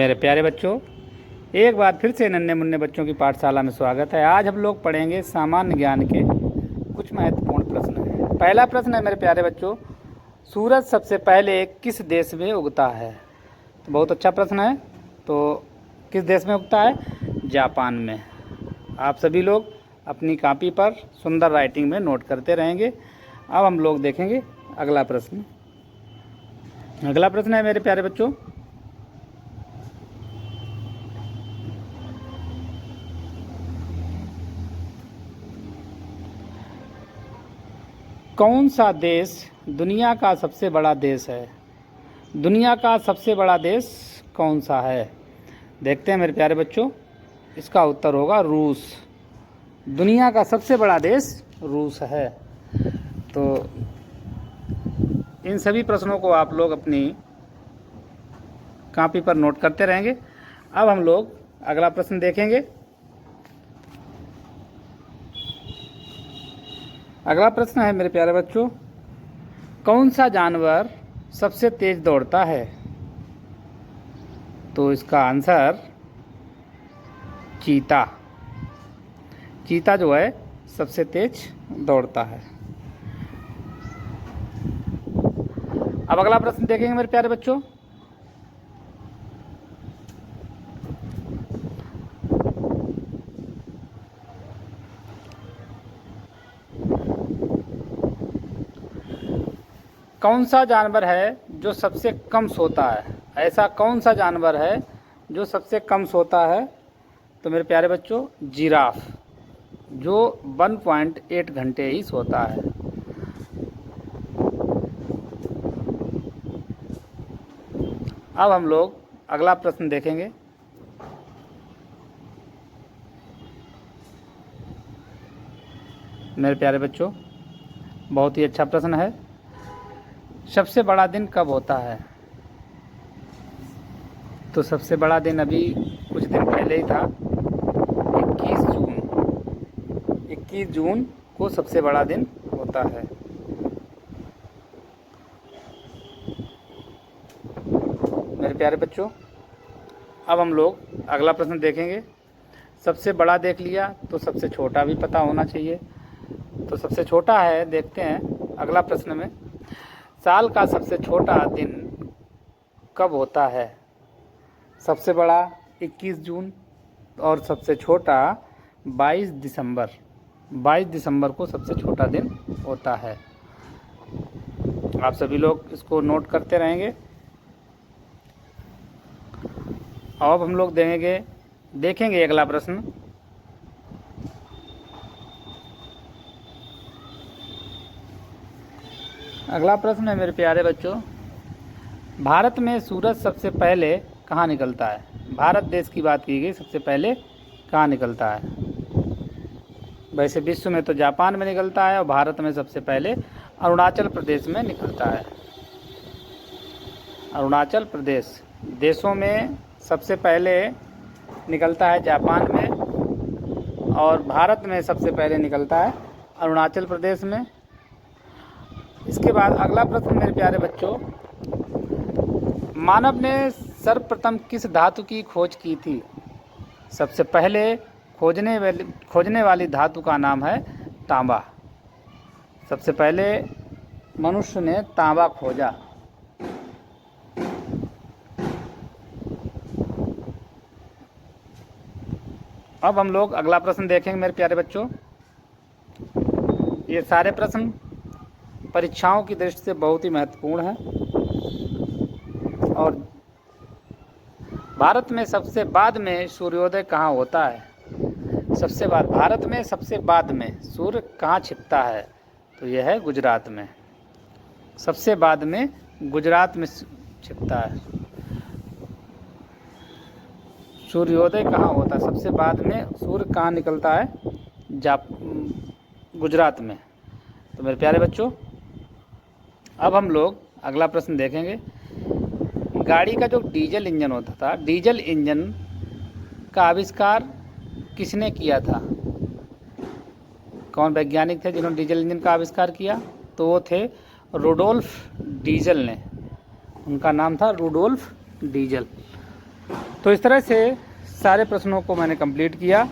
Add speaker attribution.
Speaker 1: मेरे प्यारे बच्चों, एक बार फिर से नन्हे मुन्ने बच्चों की पाठशाला में स्वागत है। आज हम लोग पढ़ेंगे सामान्य ज्ञान के कुछ महत्वपूर्ण प्रश्न। पहला प्रश्न है मेरे प्यारे बच्चों, सूरज सबसे पहले किस देश में उगता है? तो बहुत अच्छा प्रश्न है। तो किस देश में उगता है? जापान में। आप सभी लोग अपनी कॉपी पर सुंदर राइटिंग में नोट करते रहेंगे। अब हम लोग देखेंगे अगला प्रश्न। अगला प्रश्न है मेरे प्यारे बच्चों, कौन सा देश दुनिया का सबसे बड़ा देश है? दुनिया का सबसे बड़ा देश कौन सा है? देखते हैं मेरे प्यारे बच्चों, इसका उत्तर होगा रूस। दुनिया का सबसे बड़ा देश रूस है। तो इन सभी प्रश्नों को आप लोग अपनी कॉपी पर नोट करते रहेंगे। अब हम लोग अगला प्रश्न देखेंगे। अगला प्रश्न है मेरे प्यारे बच्चों, कौन सा जानवर सबसे तेज दौड़ता है? तो इसका आंसर चीता। चीता जो है सबसे तेज दौड़ता है। अब अगला प्रश्न देखेंगे मेरे प्यारे बच्चों। कौन सा जानवर है जो सबसे कम सोता है? ऐसा कौन सा जानवर है जो सबसे कम सोता है? तो मेरे प्यारे बच्चों, जिराफ, जो 1.8 घंटे ही सोता है। अब हम लोग अगला प्रश्न देखेंगे। मेरे प्यारे बच्चों, बहुत ही अच्छा प्रश्न है। सबसे बड़ा दिन कब होता है? तो सबसे बड़ा दिन अभी कुछ दिन पहले ही था, 21 जून को सबसे बड़ा दिन होता है। मेरे प्यारे बच्चों, अब हम लोग अगला प्रश्न देखेंगे। सबसे बड़ा देख लिया तो सबसे छोटा भी पता होना चाहिए। तो सबसे छोटा है, देखते हैं अगला प्रश्न में, साल का सबसे छोटा दिन कब होता है? सबसे बड़ा 21 जून और सबसे छोटा 22 दिसंबर। 22 दिसंबर को सबसे छोटा दिन होता है। आप सभी लोग इसको नोट करते रहेंगे। अब हम लोग देखेंगे अगला प्रश्न। अगला प्रश्न है मेरे प्यारे बच्चों, भारत में सूरज सबसे पहले कहाँ निकलता है? भारत देश की बात की गई, सबसे पहले कहाँ निकलता है? वैसे विश्व में तो जापान में निकलता है और भारत में सबसे पहले अरुणाचल प्रदेश में निकलता है। अरुणाचल प्रदेश देशों में सबसे पहले निकलता है जापान में, और भारत में सबसे पहले निकलता है अरुणाचल प्रदेश में। इसके बाद अगला प्रश्न मेरे प्यारे बच्चों, मानव ने सर्वप्रथम किस धातु की खोज की थी? सबसे पहले खोजने वाली धातु का नाम है तांबा। सबसे पहले मनुष्य ने तांबा खोजा। अब हम लोग अगला प्रश्न देखेंगे मेरे प्यारे बच्चों। ये सारे प्रश्न परीक्षाओं की दृष्टि से बहुत ही महत्वपूर्ण है। और भारत में सबसे बाद में सूर्योदय कहाँ होता है? भारत में सबसे बाद में सूर्य कहाँ छिपता है? तो यह है गुजरात में। सबसे बाद में गुजरात में छिपता है। सूर्योदय कहाँ होता है? सबसे बाद में सूर्य कहाँ निकलता है? गुजरात में। तो मेरे प्यारे बच्चों, अब हम लोग अगला प्रश्न देखेंगे। गाड़ी का जो डीजल इंजन होता था, डीजल इंजन का आविष्कार किसने किया था? कौन वैज्ञानिक थे जिन्होंने डीजल इंजन का आविष्कार किया? तो वो थे रुडोल्फ डीजल ने। उनका नाम था रुडोल्फ डीजल। तो इस तरह से सारे प्रश्नों को मैंने कंप्लीट किया।